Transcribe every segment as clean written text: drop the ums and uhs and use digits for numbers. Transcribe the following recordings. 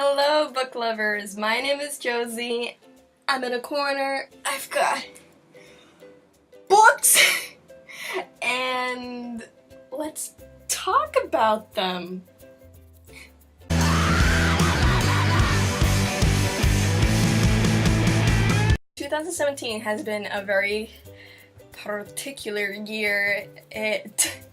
Hello, book lovers. My name is Josie. I'm in a corner. I've got books, and let's talk about them. – 2017 has been a very particular year.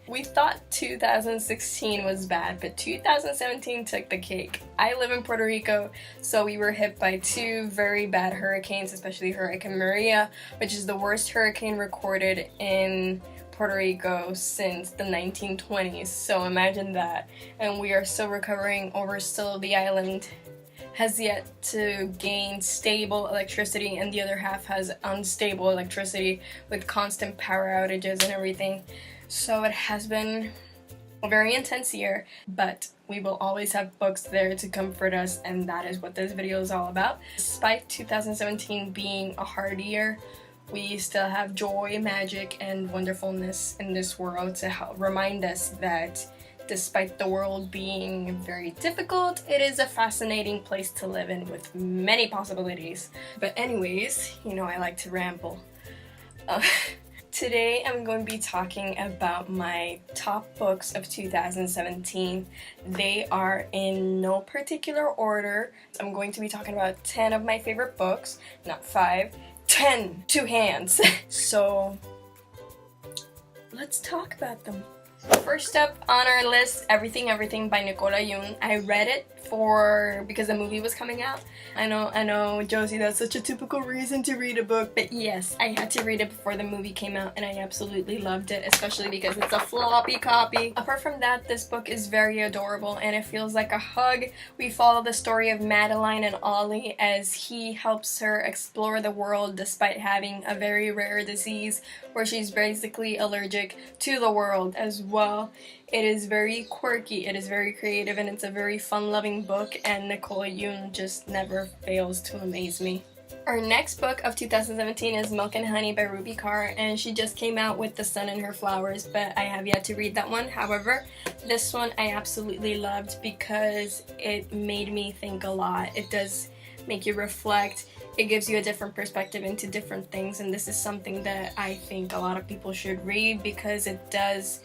We thought 2016 was bad, but 2017 took the cake. I live in Puerto Rico, so we were hit by two very bad hurricanes, especially Hurricane Maria, which is the worst hurricane recorded in Puerto Rico since the 1920s. So imagine that. And we are still recovering over. Still, the island has yet to gain stable electricity, and the other half has unstable electricity with constant power outages and everything. So it has been a very intense year, but we will always have books there to comfort us, and that is what this video is all about. Despite 2017 being a hard year, we still have joy, magic, and wonderfulness in this world to help remind us that despite the world being very difficult, it is a fascinating place to live in with many possibilities. But anyways, you know I like to ramble. Today I'm going to be talking about my top books of 2017. They are in no particular order. I'm going to be talking about 10 of my favorite books, not 5, 10, 2 hands. So let's talk about them. First up on our list, Everything by Nicola Yoon. I read it because the movie was coming out. I know, Josie, that's such a typical reason to read a book, but yes, I had to read it before the movie came out, and I absolutely loved it, especially because it's a floppy copy. Apart from that, this book is very adorable, and it feels like a hug. We follow the story of Madeline and Ollie as he helps her explore the world despite having a very rare disease where she's basically allergic to the world as well. It is very quirky, it is very creative, and it's a very fun-loving book, and Nicola Yoon just never fails to amaze me. Our next book of 2017 is Milk and Honey by Rupi Kaur, and she just came out with The Sun and Her Flowers, but I have yet to read that one. However, this one I absolutely loved because it made me think a lot. It does make you reflect. It gives you a different perspective into different things, and this is something that I think a lot of people should read because it does,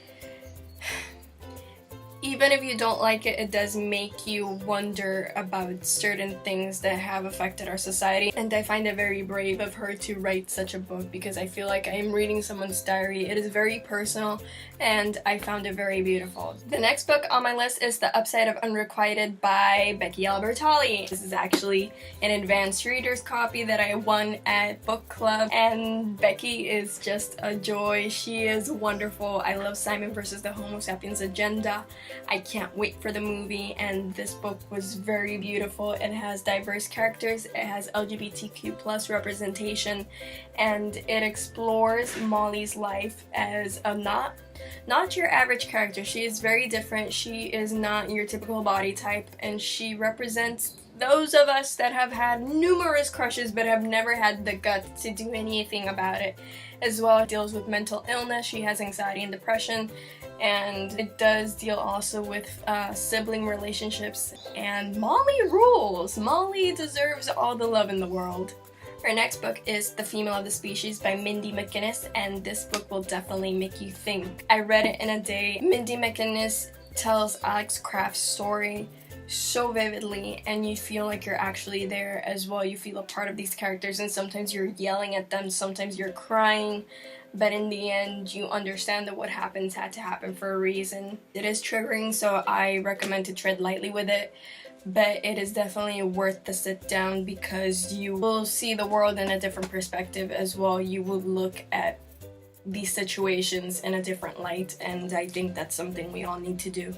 even if you don't like it, it does make you wonder about certain things that have affected our society. And I find it very brave of her to write such a book because I feel like I am reading someone's diary. It is very personal, and I found it very beautiful. The next book on my list is The Upside of Unrequited by Becky Albertalli. This is actually an advanced reader's copy that I won at book club, and Becky is just a joy. She is wonderful. I love Simon versus the Homo sapiens agenda. I can't wait for the movie, and this book was very beautiful. It has diverse characters, it has LGBTQ+ representation, and it explores Molly's life as a not your average character. She is very different. She is not your typical body type, and she represents those of us that have had numerous crushes but have never had the guts to do anything about it. As well, it deals with mental illness. She has anxiety and depression, and it does deal also with sibling relationships. And Molly rules! Molly deserves all the love in the world. Our next book is The Female of the Species by Mindy McGinnis, and this book will definitely make you think. I read it in a day. Mindy McGinnis tells Alex Kraft's story so vividly, and you feel like you're actually there as well. You feel a part of these characters, and sometimes you're yelling at them, sometimes you're crying, but in the end you understand that what happens had to happen for a reason. It is triggering, so I recommend to tread lightly with it, but it is definitely worth the sit down because you will see the world in a different perspective as well. You will look at these situations in a different light, and I think that's something we all need to do.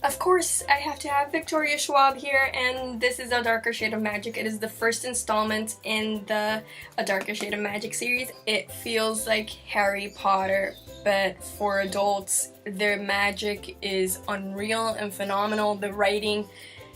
Of course, I have to have Victoria Schwab here, and this is A Darker Shade of Magic. It is the first installment in the A Darker Shade of Magic series. It feels like Harry Potter, but for adults. Their magic is unreal and phenomenal. The writing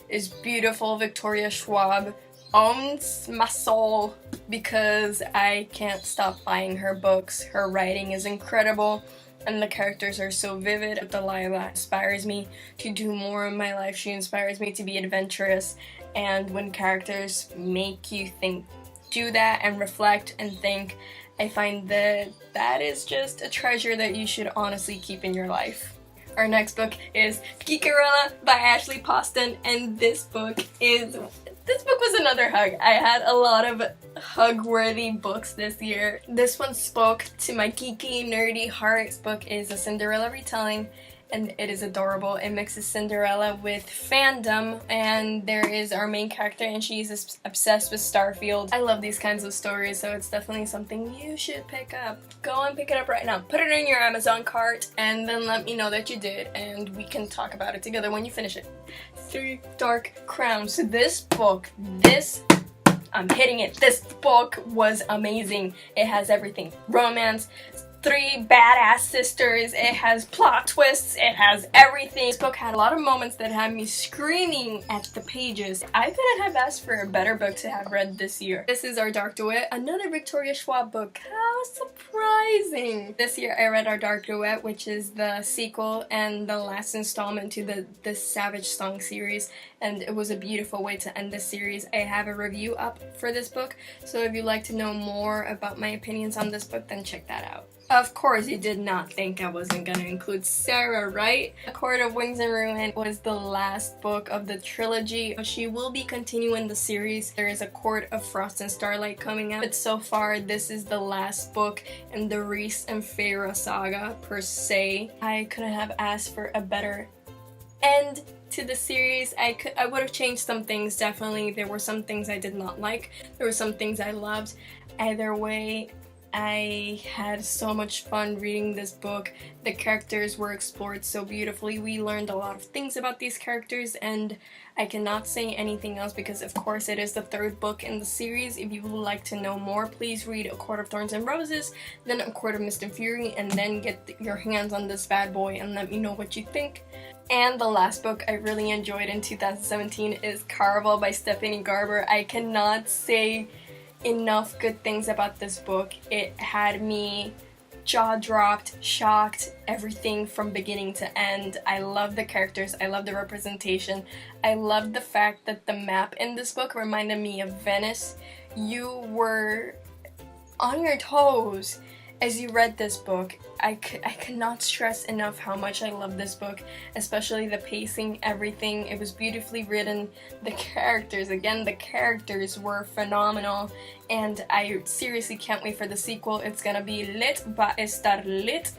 is beautiful. Victoria Schwab owns my soul because I can't stop buying her books. Her writing is incredible. and the characters are so vivid. Delilah inspires me to do more in my life. She inspires me to be adventurous, and when characters make you think, do that and reflect and think, I find that that is just a treasure that you should honestly keep in your life. Our next book is GEEKERELLA by Ashley Poston, and this book was another hug. I had a lot of hug-worthy books this year. This one spoke to my geeky, nerdy heart. This book is a Cinderella retelling, and it is adorable. It mixes Cinderella with fandom, and there is our main character, and she's obsessed with Starfield. I love these kinds of stories, so it's definitely something you should pick up. Go and pick it up right now. Put it in your Amazon cart, and then let me know that you did, and we can talk about it together when you finish it. 3 Dark Crowns. This book, I'm hitting it. This book was amazing. It has everything. Romance, 3 badass sisters, it has plot twists, it has everything. This book had a lot of moments that had me screaming at the pages. I couldn't have asked for a better book to have read this year. This is our Dark Duet, another Victoria Schwab book. How surprising! This year I read our Dark Duet, which is the sequel and the last installment to the Savage Song series, and it was a beautiful way to end this series. I have a review up for this book, so if you'd like to know more about my opinions on this book, then check that out. Of course, you did not think I wasn't gonna include Sarah, right? A Court of Wings and Ruin was the last book of the trilogy. She will be continuing the series. There is a Court of Frost and Starlight coming out, but so far this is the last book in the Rhys and Feyre saga per se. I couldn't have asked for a better end to the series. I would have changed some things, definitely. There were some things I did not like. There were some things I loved. Either way, I had so much fun reading this book. The characters were explored so beautifully. We learned a lot of things about these characters, and I cannot say anything else because of course it is the 3rd book in the series. If you would like to know more, please read A Court of Thorns and Roses, then A Court of Mist and Fury, and then get your hands on this bad boy and let me know what you think. And the last book I really enjoyed in 2017 is CARAVAL by Stephanie Garber. I cannot say enough good things about this book. It had me jaw-dropped, shocked, everything from beginning to end. I love the characters, I love the representation, I love the fact that the map in this book reminded me of Venice. You were on your toes as you read this book. I cannot stress enough how much I love this book, especially the pacing, everything. It was beautifully written. The characters, again, the characters were phenomenal, and I seriously can't wait for the sequel. It's gonna be lit, va estar lit.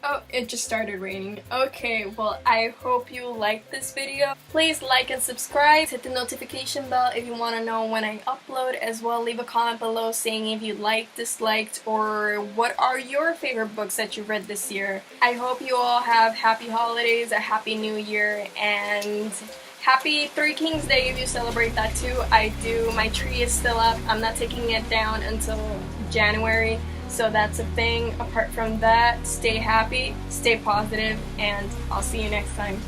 Oh, it just started raining. Okay, well, I hope you liked this video. Please like and subscribe. Hit the notification bell if you want to know when I upload. As well, leave a comment below saying if you liked, disliked, or what are your favorite books that you read this year. I hope you all have happy holidays, a happy new year, and happy Three Kings Day if you celebrate that too. I do. My tree is still up. I'm not taking it down until January. So that's a thing. Apart from that, stay happy, stay positive, and I'll see you next time.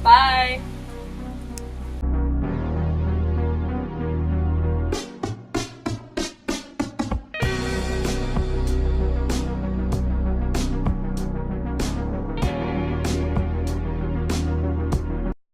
Bye!